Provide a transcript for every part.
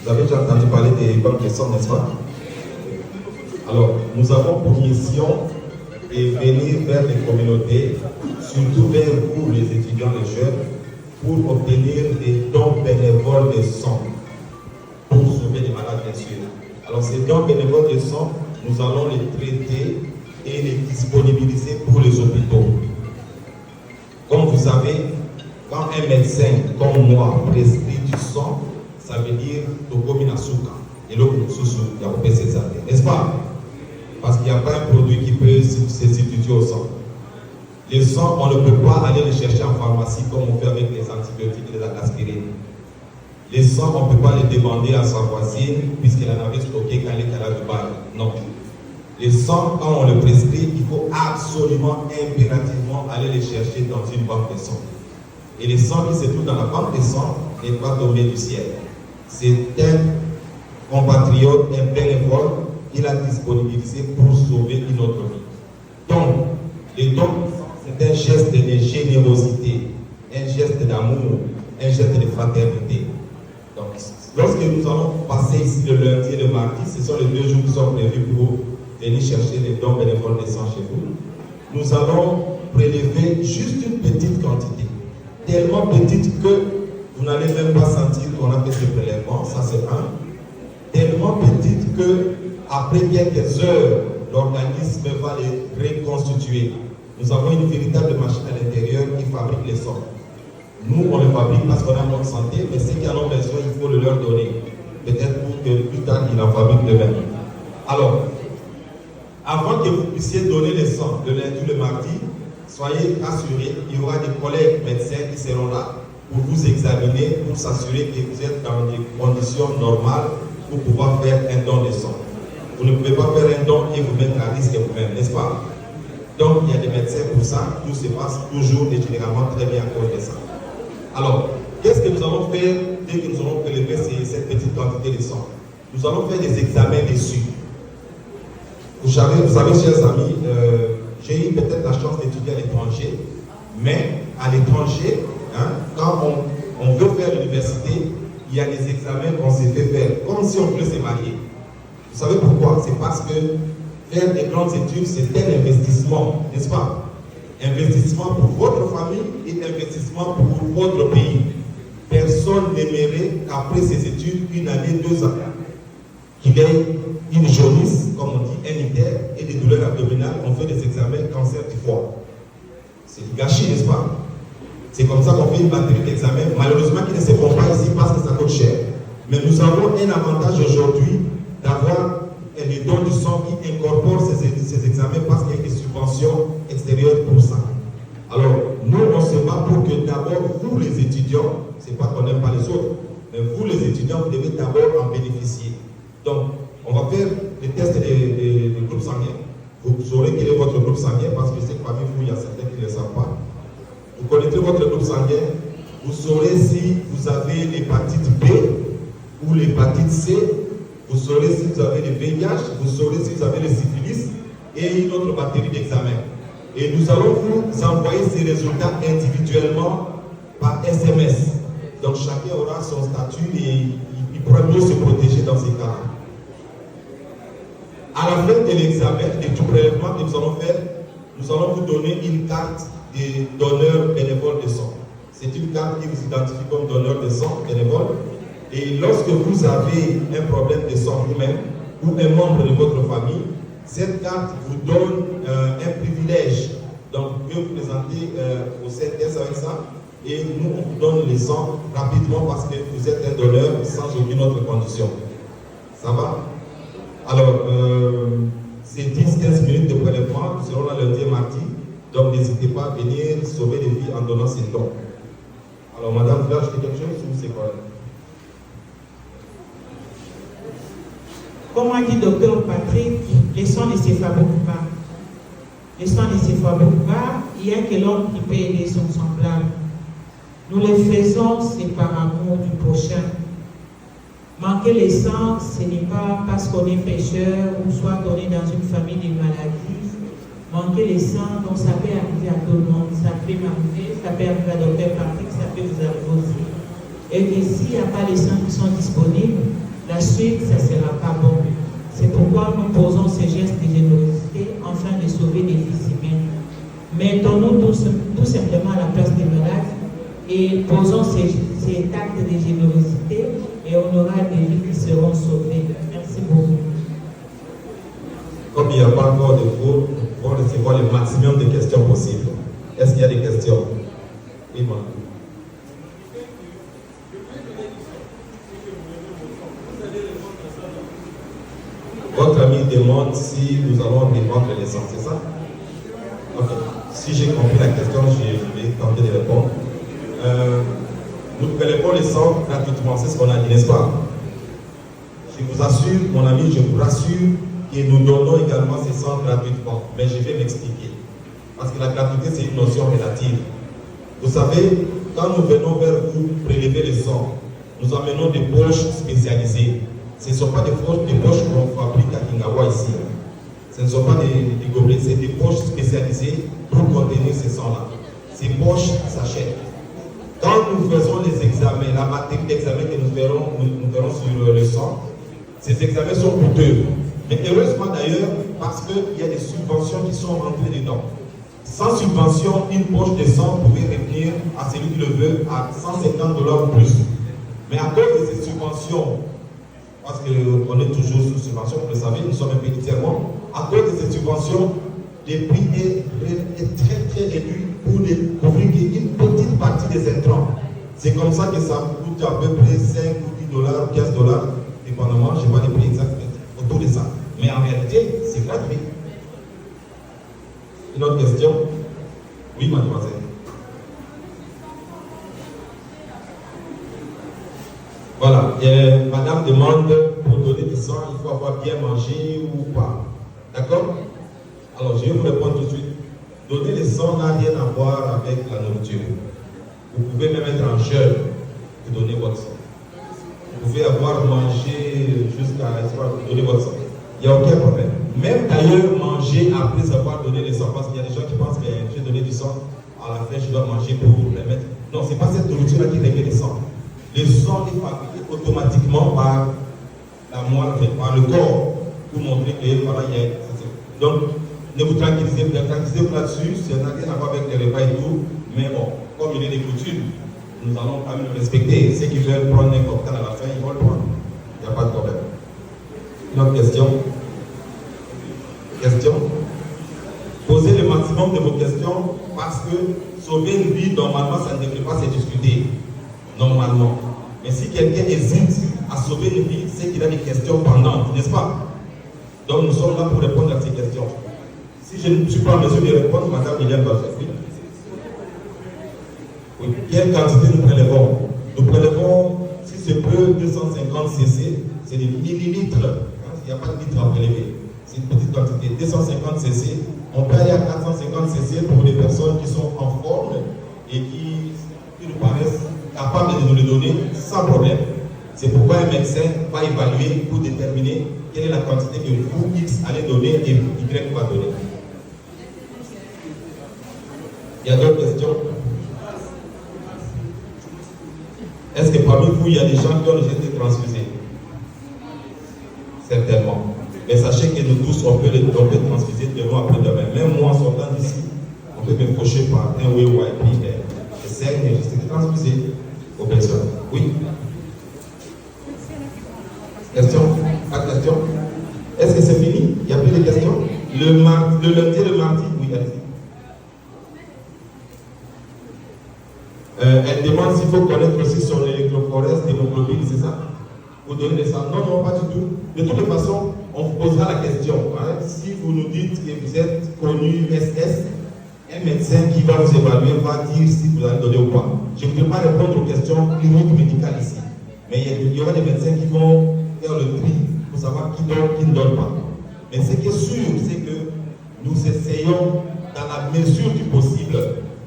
Vous avez déjà entendu parler des banques de sang, n'est-ce pas? Alors, nous avons pour mission de venir vers les communautés, surtout vers vous, les étudiants, les jeunes, pour obtenir des dons bénévoles de sang, pour sauver les malades, bien sûr. Alors, ces dons bénévoles de sang, nous allons les traiter et les disponibiliser pour les hôpitaux. Comme vous savez, quand un médecin comme moi prescrit du sang, ça veut dire Tokomina Souka et l'autre Soussou, il y a coupé ses années, n'est-ce pas? Parce qu'il n'y a pas un produit qui peut se substituer au sang. Le sang, on ne peut pas aller le chercher en pharmacie comme on fait avec les antibiotiques et les aspirines. Les sangs, on ne peut pas les demander à sa voisine puisqu'elle en avait stocké quand elle était à la Dubaï. Non. Les sangs, quand on le prescrit, il faut absolument, impérativement aller les chercher dans une banque de sang. Et les sangs qui se trouvent dans la banque de sang n'est pas tombé du ciel. C'est un compatriote, un bénévole, qui l'a disponibilisé pour sauver une autre vie. Donc, les dons, c'est un geste de générosité, un geste d'amour, un geste de fraternité. Donc, lorsque nous allons passer ici le lundi et le mardi, ce sont les 2 jours qui sont prévus pour venir chercher les dons bénévoles de sang chez vous. Nous allons prélever juste une petite quantité, tellement petite que vous n'allez même pas sentir qu'on a fait ce prélèvement, ça c'est un. Tellement petite que après quelques heures, l'organisme va les reconstituer. Nous avons une véritable machine à l'intérieur qui fabrique les sangs. Nous, on le fabrique parce qu'on a notre santé, mais ceux qui en ont besoin, il faut le leur donner. Peut-être pour que plus tard, ils en fabriquent de même. Alors, avant que vous puissiez donner les sangs le lundi ou le mardi, soyez assurés, il y aura des collègues médecins qui seront là pour vous examiner, pour s'assurer que vous êtes dans des conditions normales pour pouvoir faire un don de sang. Vous ne pouvez pas faire un don et vous mettre à risque vous-même, n'est-ce pas? Donc, il y a des médecins pour ça, tout se passe toujours et généralement très bien à cause de ça. Alors, qu'est-ce que nous allons faire dès que nous aurons prélevé cette petite quantité de sang? Nous allons faire des examens dessus. Vous savez, chers amis, j'ai eu peut-être la chance d'étudier à l'étranger, mais à l'étranger, quand on veut faire l'université, il y a des examens qu'on s'est fait faire, comme si on voulait se marier. Vous savez pourquoi? C'est parce que faire des grandes études, c'est un investissement, n'est-ce pas? Investissement pour votre famille et investissement pour votre pays. Personne n'aimerait qu'après ses études, 1 année, 2 ans, qu'il ait une jaunisse, comme on dit, un ictère et des douleurs abdominales. On fait des examens cancer du foie. C'est du gâchis, n'est-ce pas? C'est comme ça qu'on fait une batterie d'examens, malheureusement qui ne se font pas ici parce que ça coûte cher. Mais nous avons un avantage aujourd'hui d'avoir des dons du sang qui incorporent ces examens parce qu'il y a des subventions extérieures pour ça. Alors, nous, on se bat pour que d'abord, vous les étudiants, c'est pas qu'on n'aime pas les autres, mais vous les étudiants, vous devez d'abord en bénéficier. Donc, on va faire les tests des groupes sanguins. Vous saurez quel est votre groupe sanguin parce que c'est parmi vous, il y a certains qui ne le savent pas. Vous connaîtrez votre groupe sanguin, vous saurez si vous avez l'hépatite B ou l'hépatite C, vous saurez si vous avez le VIH, vous saurez si vous avez le syphilis et une autre batterie d'examen. Et nous allons vous envoyer ces résultats individuellement par SMS. Donc chacun aura son statut et il pourra mieux se protéger dans ces cas-là. À la fin de l'examen, de tout prélèvement que nous allons faire, nous allons vous donner une carte de donneur bénévole de sang. C'est une carte qui vous identifie comme donneur de sang bénévole. Et lorsque vous avez un problème de sang vous-même ou un membre de votre famille, cette carte vous donne un privilège. Donc vous pouvez vous présenter au CNTS avec ça et nous on vous donne le sang rapidement parce que vous êtes un donneur sans aucune autre condition. Ça va? Alors, c'est 10-15 minutes de prélèvement, nous serons là lundi et mardi. Donc n'hésitez pas à venir sauver des vies en donnant ces dons. Alors madame, vous voulez ajouter quelque chose ou c'est correct? Comme a dit docteur Patrick, les sang ne se fabriquent pas. Les sang ne se fabriquent pas, il n'y a que l'homme qui peut aider son semblable. Nous le faisons, c'est par amour du prochain. Manquer les sang, ce n'est pas parce qu'on est pécheur ou soit on est dans une famille de maladies. Manquer les sang, donc ça peut arriver à tout le monde. Ça peut m'arriver, ça peut arriver à docteur Patrick, ça peut vous arriver aussi. Et que s'il n'y a pas les sangs qui sont disponibles, la suite, ça ne sera pas bon. C'est pourquoi nous posons ces gestes de générosité afin de sauver des vies humaines. Mettons-nous tout simplement à la place des malades et posons ces actes de générosité et on aura des vies qui seront sauvées. Merci beaucoup. Comme il n'y a pas encore de cours, on va recevoir le maximum de questions possibles. Est-ce qu'il y a des questions? Oui, moi. Votre ami demande si nous allons revendre les sangs, c'est ça? Ok. Si j'ai compris la question, je vais tenter de répondre. Nous prélevons les sangs gratuitement, c'est ce qu'on a dit, n'est-ce pas? Je vous assure, mon ami, je vous rassure que nous donnons également ces sangs gratuitement. Mais je vais m'expliquer. Parce que la gratuité, c'est une notion relative. Vous savez, quand nous venons vers vous prélever le sang, nous amenons des poches spécialisées. Ce ne sont pas des poches qu'on fabrique à Kingawa ici. Ce ne sont pas des gobelets, c'est des poches spécialisées pour contenir ces sangs-là. Ces poches s'achètent. Quand nous faisons les examens, la matière d'examen que nous ferons sur le sang, ces examens sont coûteux. Mais heureusement d'ailleurs, parce qu'il y a des subventions qui sont rentrées dedans. Sans subvention, une poche de sang pouvait revenir à celui qui le veut à $150 ou plus. Mais à cause de ces subventions, parce qu'on est toujours sous subvention, vous le savez, nous sommes un pays tiers-monde, à cause de ces subventions, le prix est très très réduit pour couvrir une petite partie des intrants. C'est comme ça que ça coûte à peu près 5 ou $10 ou $15, dépendamment, je n'ai pas les prix exacts autour de ça. Mais en réalité, c'est gratuit. Une autre question? Oui, mademoiselle. Voilà, madame demande pour donner du sang, il faut avoir bien mangé ou pas. D'accord? Alors, je vais vous répondre tout de suite. Donner le sang n'a rien à voir avec la nourriture. Vous pouvez même être en jeûne pour donner votre sang. Vous pouvez avoir mangé jusqu'à donner votre sang. Il n'y a aucun problème. Même d'ailleurs, manger après avoir donné le sang, parce qu'il y a des gens qui pensent que j'ai donné du sang, à la fin je dois manger pour le mettre. Non, ce n'est pas cette nourriture-là qui remet le sang. Le sang est fabriqué automatiquement par la moelle, par le corps, pour montrer que voilà, il y a. Donc, ne vous tranquillisez pas là-dessus, ça n'a rien à voir avec les repas et tout, mais bon, comme il est des coutumes, nous allons quand même le respecter. Ceux qui veulent prendre un cocktail à la fin, ils vont le prendre. Il n'y a pas de problème. Une autre question? Posez le maximum de vos questions parce que sauver une vie, normalement, ça ne devrait pas se discuter. Normalement. Mais si quelqu'un hésite à sauver une vie, c'est qu'il a des questions pendantes, n'est-ce pas? Donc nous sommes là pour répondre à ces questions. Si je ne suis pas en mesure de répondre, madame Liliane va faire. Oui. Quelle quantité nous prélevons? Nous prélevons, si c'est peu, 250 cc, c'est des millilitres. Il n'y a pas de litres à prélever. C'est une petite quantité, 250 cc. On peut aller à 450 cc pour les personnes qui sont en forme et qui nous paraissent capables de nous le donner sans problème. C'est pourquoi un médecin va évaluer pour déterminer quelle est la quantité que vous, X, allez donner et Y va donner. Il y a d'autres questions? Est-ce que parmi vous, il y a des gens qui ont déjà été transfusés? Certainement. Mais sachez que nous tous, on peut transfuser demain après-demain. Même moi, en sortant d'ici, on peut me faucher par un oui ou un puis je saigne et je serai transfusé aux personnes. Oui? Question? Pas de question? Est-ce que c'est fini? Il n'y a plus de questions? Le lundi et le mardi? Oui, allez-y. Elle demande s'il faut connaître aussi son électrophorèse, d'hémoglobine, c'est ça? Pour donner des sang. Non, non, pas du tout. De toute façon, on vous posera la question. Hein? Si vous nous dites que vous êtes connu SS, un médecin qui va vous évaluer va dire si vous allez donner ou pas. Je ne peux pas répondre aux questions cliniques médicales ici. Mais il y aura des médecins qui vont faire le tri pour savoir qui donne, qui ne donne pas. Mais ce qui est sûr, c'est que nous essayons, dans la mesure du possible,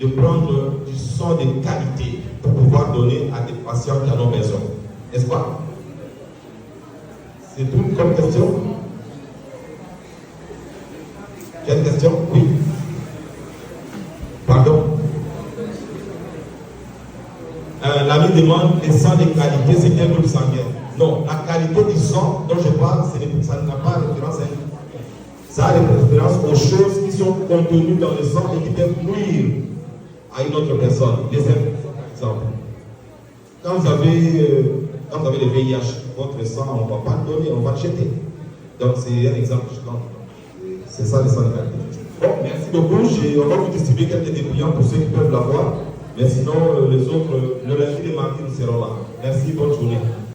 de prendre du sang de qualité pour pouvoir donner à des patients qui en ont besoin. N'est-ce pas? C'est tout comme question? Quelle question? Oui. Pardon? L'ami demande les sangs de qualité, c'est quel groupe sanguin? Non, la qualité du sang dont je parle, ça n'a pas référence à ça a référence aux choses qui sont contenues dans le sang et qui peuvent nuire à une autre personne. Les infections, par exemple. Quand vous avez le VIH, votre sang, on ne va pas le donner, on va le jeter. Donc c'est un exemple que je donne. C'est ça le sang de qualité. Bon, merci beaucoup. On va vous distribuer quelques dépliants pour ceux qui peuvent l'avoir. Mais sinon, les autres, le lundi et mardi, nous serons là. Merci, bonne journée.